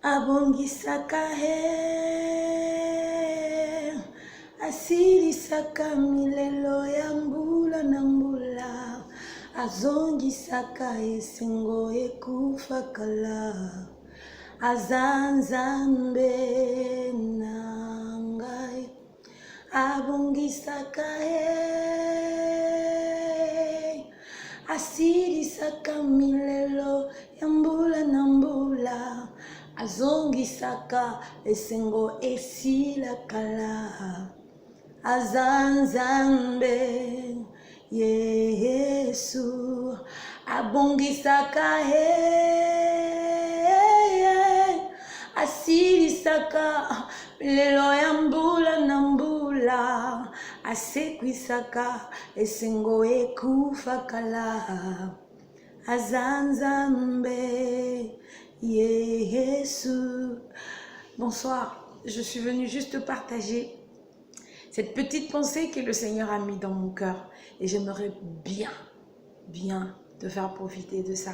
abongisaka asilisaka milelo ya mbula na mbula, azongisaka esengo ekufa kala, azanzambe na ngai, abongisaka asilisaka milelo ya mbula na mbula, azongisaka esengo esila kala, azanzambe Yesu, abongisaka asilisaka milelo ya mbula na mbula, asekwisaka esengo ekufa kala, azanzambe Yesu. Bonsoir, je suis venue juste partager cette petite pensée que le Seigneur a mis dans mon cœur et j'aimerais bien te faire profiter de ça.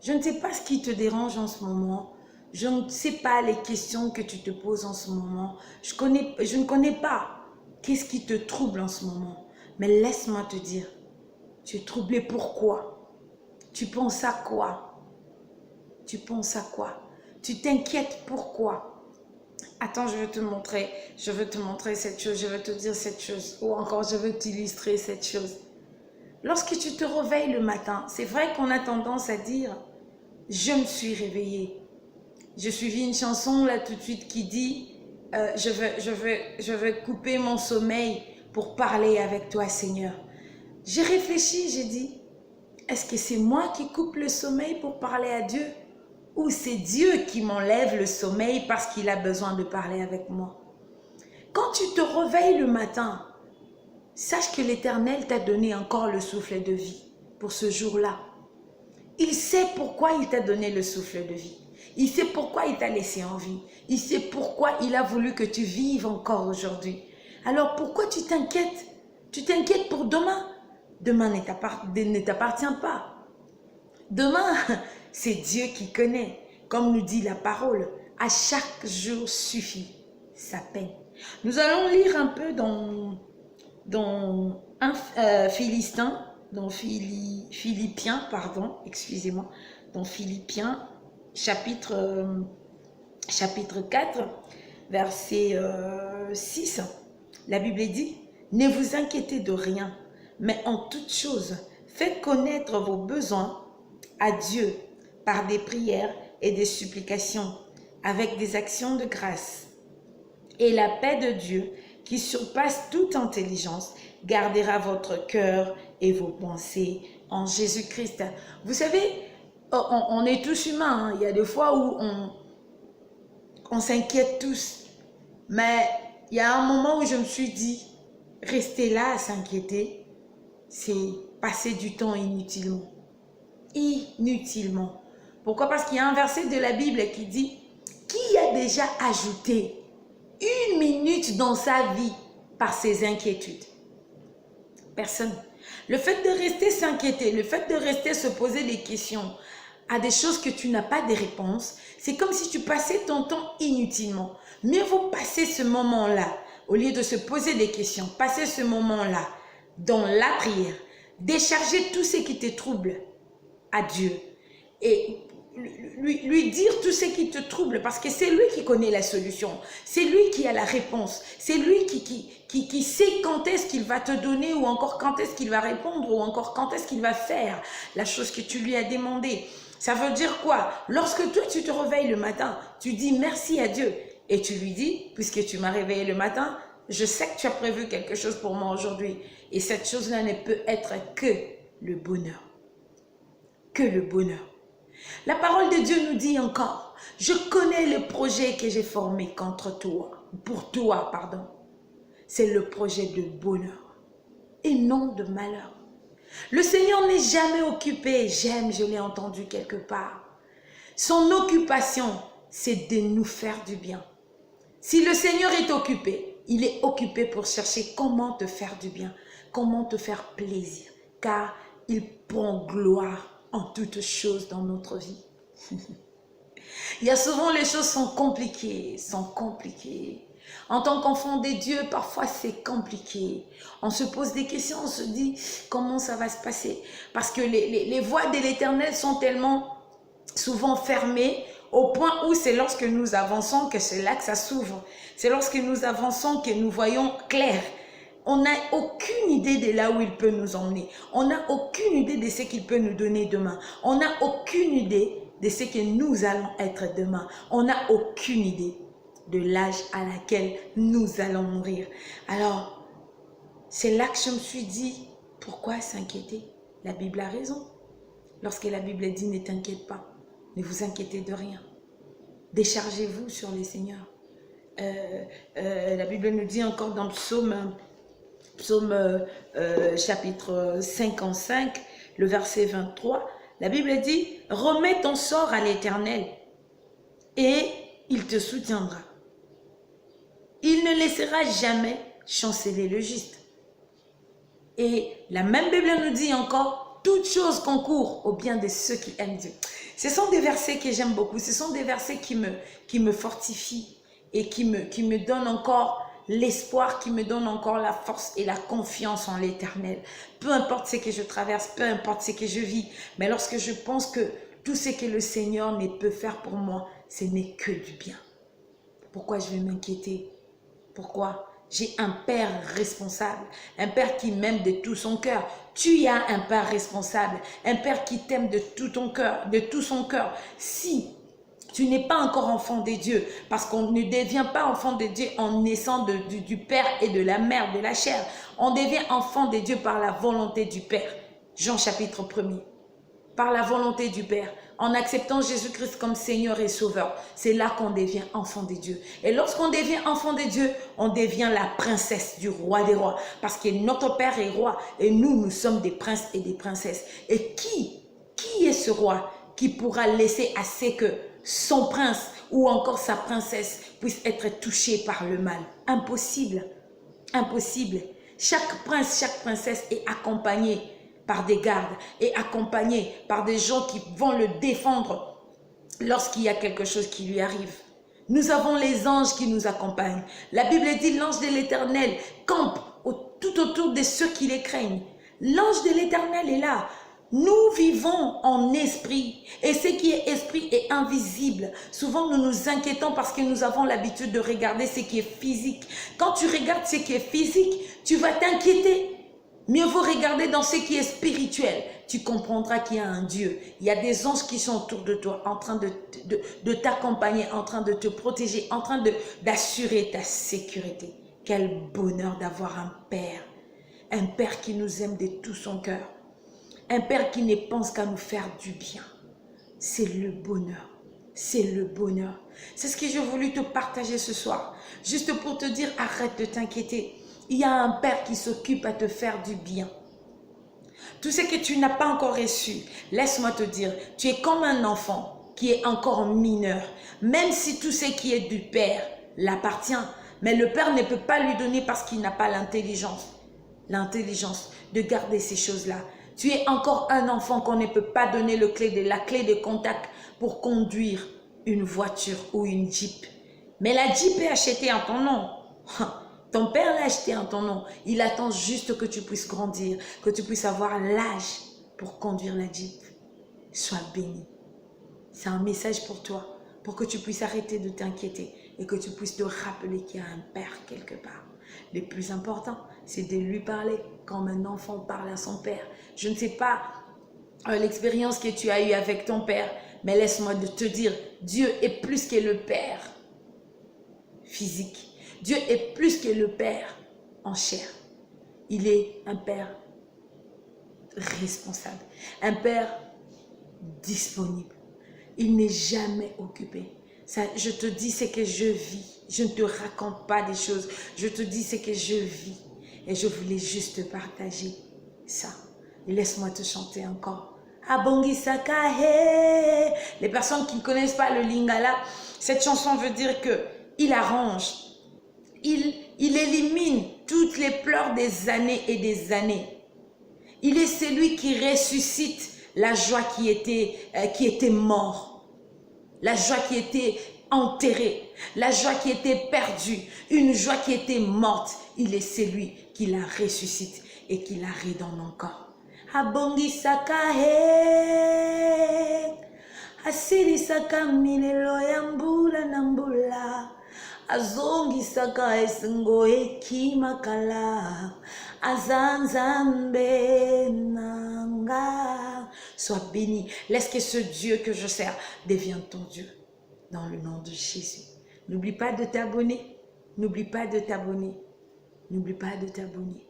Je ne sais pas ce qui te dérange en ce moment, je ne sais pas les questions que tu te poses en ce moment, je ne connais pas qu'est-ce qui te trouble en ce moment, mais laisse-moi te dire, tu es troublé pourquoi? Tu penses à quoi? Tu penses à quoi? Tu t'inquiètes pourquoi? Attends, je veux te montrer cette chose, je veux te dire cette chose, ou encore je veux t'illustrer cette chose. Lorsque tu te réveilles le matin, c'est vrai qu'on a tendance à dire « je me suis réveillée ». Je suivis une chanson là tout de suite qui dit je veux couper mon sommeil pour parler avec toi Seigneur. J'ai réfléchi, j'ai dit, est-ce que c'est moi qui coupe le sommeil pour parler à Dieu? Ou c'est Dieu qui m'enlève le sommeil parce qu'il a besoin de parler avec moi? Quand tu te réveilles le matin, sache que l'Éternel t'a donné encore le souffle de vie pour ce jour-là. Il sait pourquoi il t'a donné le souffle de vie. Il sait pourquoi il t'a laissé en vie. Il sait pourquoi il a voulu que tu vives encore aujourd'hui. Alors pourquoi tu t'inquiètes? Tu t'inquiètes pour demain? Demain ne t'appartient pas. Demain, c'est Dieu qui connaît. Comme nous dit la parole, à chaque jour suffit sa peine. Nous allons lire un peu dans Philippiens, pardon, excusez-moi, dans Philippiens, chapitre 4, verset 6, la Bible dit, « Ne vous inquiétez de rien, mais en toute chose, faites connaître vos besoins à Dieu par des prières et des supplications, avec des actions de grâce. Et la paix de Dieu, qui surpasse toute intelligence, gardera votre cœur et vos pensées en Jésus-Christ. » Vous savez, on est tous humains, hein. Il y a des fois où on s'inquiète tous. Mais il y a un moment où je me suis dit, rester là à s'inquiéter, c'est passer du temps inutilement. Inutilement. Pourquoi? Parce qu'il y a un verset de la Bible qui dit, qui a déjà ajouté 1 minute dans sa vie par ses inquiétudes? Personne. Le fait de rester s'inquiéter, le fait de rester se poser des questions à des choses que tu n'as pas de réponses, c'est comme si tu passais ton temps inutilement. Mieux vaut passer ce moment-là, au lieu de se poser des questions, passer ce moment-là dans la prière, décharger tout ce qui te trouble à Dieu et lui dire tout ce qui te trouble, parce que c'est lui qui connaît la solution, c'est lui qui a la réponse, c'est lui qui sait quand est-ce qu'il va te donner, ou encore quand est-ce qu'il va répondre, ou encore quand est-ce qu'il va faire la chose que tu lui as demandé. Ça veut dire quoi? Lorsque toi tu te réveilles le matin, tu dis merci à Dieu et tu lui dis, puisque tu m'as réveillé le matin, je sais que tu as prévu quelque chose pour moi aujourd'hui, et cette chose-là ne peut être que le bonheur. Que le bonheur. La parole de Dieu nous dit encore, je connais le projet que j'ai formé pour toi, pardon. C'est le projet de bonheur et non de malheur. Le Seigneur n'est jamais occupé, je l'ai entendu quelque part. Son occupation, c'est de nous faire du bien. Si le Seigneur est occupé, il est occupé pour chercher comment te faire du bien, comment te faire plaisir, car il prend gloire en toutes choses dans notre vie. Il y a souvent les choses sont compliquées, En tant qu'enfant de Dieu, parfois c'est compliqué. On se pose des questions, on se dit comment ça va se passer. Parce que les voies de l'Éternel sont tellement souvent fermées au point où c'est lorsque nous avançons que c'est là que ça s'ouvre. C'est lorsque nous avançons que nous voyons clair. On n'a aucune idée de là où il peut nous emmener. On n'a aucune idée de ce qu'il peut nous donner demain. On n'a aucune idée de ce que nous allons être demain. On n'a aucune idée de l'âge à laquelle nous allons mourir. Alors, c'est là que je me suis dit, pourquoi s'inquiéter? La Bible a raison. Lorsque la Bible dit, ne t'inquiète pas, ne vous inquiétez de rien. Déchargez-vous sur les seigneurs. La Bible nous dit encore dans Psaume chapitre 55, le verset 23, la Bible dit, remets ton sort à l'Éternel et il te soutiendra. Il ne laissera jamais chanceler le juste. Et la même Bible nous dit encore, toute chose concourt au bien de ceux qui aiment Dieu. Ce sont des versets que j'aime beaucoup, ce sont des versets qui me fortifient et qui me donnent encore l'espoir, qui me donne encore la force et la confiance en l'Éternel. Peu importe ce que je traverse, peu importe ce que je vis, mais lorsque je pense que tout ce que le Seigneur ne peut faire pour moi, ce n'est que du bien. Pourquoi je vais m'inquiéter? Pourquoi? J'ai un Père responsable, un Père qui m'aime de tout son cœur. Tu as un Père responsable, un Père qui t'aime de tout ton cœur, de tout son cœur. Si tu n'es pas encore enfant de Dieu, parce qu'on ne devient pas enfant de Dieu en naissant du Père et de la mère, de la chair. On devient enfant de Dieu par la volonté du Père. Jean chapitre 1er. Par la volonté du Père. En acceptant Jésus-Christ comme Seigneur et Sauveur. C'est là qu'on devient enfant de Dieu. Et lorsqu'on devient enfant de Dieu, on devient la princesse du roi des rois. Parce que notre Père est roi et nous sommes des princes et des princesses. Et qui est ce roi qui pourra laisser à ce que son prince ou encore sa princesse puisse être touché par le mal? Impossible. Impossible. Chaque prince, chaque princesse est accompagné par des gardes et accompagné par des gens qui vont le défendre lorsqu'il y a quelque chose qui lui arrive. Nous avons les anges qui nous accompagnent. La Bible dit l'ange de l'Éternel campe tout autour de ceux qui les craignent. L'ange de l'Éternel est là. Nous vivons en esprit et ce qui est esprit est invisible. Souvent nous nous inquiétons parce que nous avons l'habitude de regarder ce qui est physique. Quand tu regardes ce qui est physique, tu vas t'inquiéter. Mieux vaut regarder dans ce qui est spirituel. Tu comprendras qu'il y a un Dieu. Il y a des anges qui sont autour de toi, en train de t'accompagner, en train de te protéger, en train d'assurer ta sécurité. Quel bonheur d'avoir un Père qui nous aime de tout son cœur. Un Père qui ne pense qu'à nous faire du bien. C'est le bonheur. C'est le bonheur. C'est ce que j'ai voulu te partager ce soir. Juste pour te dire, arrête de t'inquiéter. Il y a un Père qui s'occupe à te faire du bien. Tout ce que tu n'as pas encore reçu, laisse-moi te dire, tu es comme un enfant qui est encore mineur. Même si tout ce qui est du Père l'appartient, mais le Père ne peut pas lui donner parce qu'il n'a pas l'intelligence de garder ces choses-là. Tu es encore un enfant qu'on ne peut pas donner la clé de contact pour conduire une voiture ou une Jeep. Mais la Jeep est achetée en ton nom. Ton Père l'a acheté en ton nom. Il attend juste que tu puisses grandir, que tu puisses avoir l'âge pour conduire la Jeep. Sois béni. C'est un message pour toi, pour que tu puisses arrêter de t'inquiéter et que tu puisses te rappeler qu'il y a un Père quelque part. Le plus important, c'est de lui parler comme un enfant parle à son Père. Je ne sais pas l'expérience que tu as eue avec ton Père, mais laisse-moi te dire, Dieu est plus que le Père physique. Dieu est plus que le Père en chair. Il est un Père responsable, un Père disponible. Il n'est jamais occupé. Ça, je te dis ce que je vis. Je ne te raconte pas des choses. Je te dis ce que je vis. Et je voulais juste te partager ça. Et laisse-moi te chanter encore. Abongisaka he. Les personnes qui ne connaissent pas le lingala, cette chanson veut dire que il arrange. Il élimine toutes les pleurs des années et des années. Il est celui qui ressuscite la joie qui était mort. la joie qui était enterrée, la joie qui était perdue, une joie qui était morte. Il est celui qui la ressuscite et qui la redonne encore. Abongisaka he, asirisaka milelo ya mbula na mbula, azongisaka esengo ekimakala, azanzambe nanga. Sois béni. Laisse que ce Dieu que je sers devienne ton Dieu. Dans le nom de Jésus. N'oublie pas de t'abonner. N'oublie pas de t'abonner. N'oublie pas de t'abonner.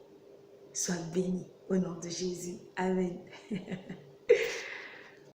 Sois béni au nom de Jésus. Amen.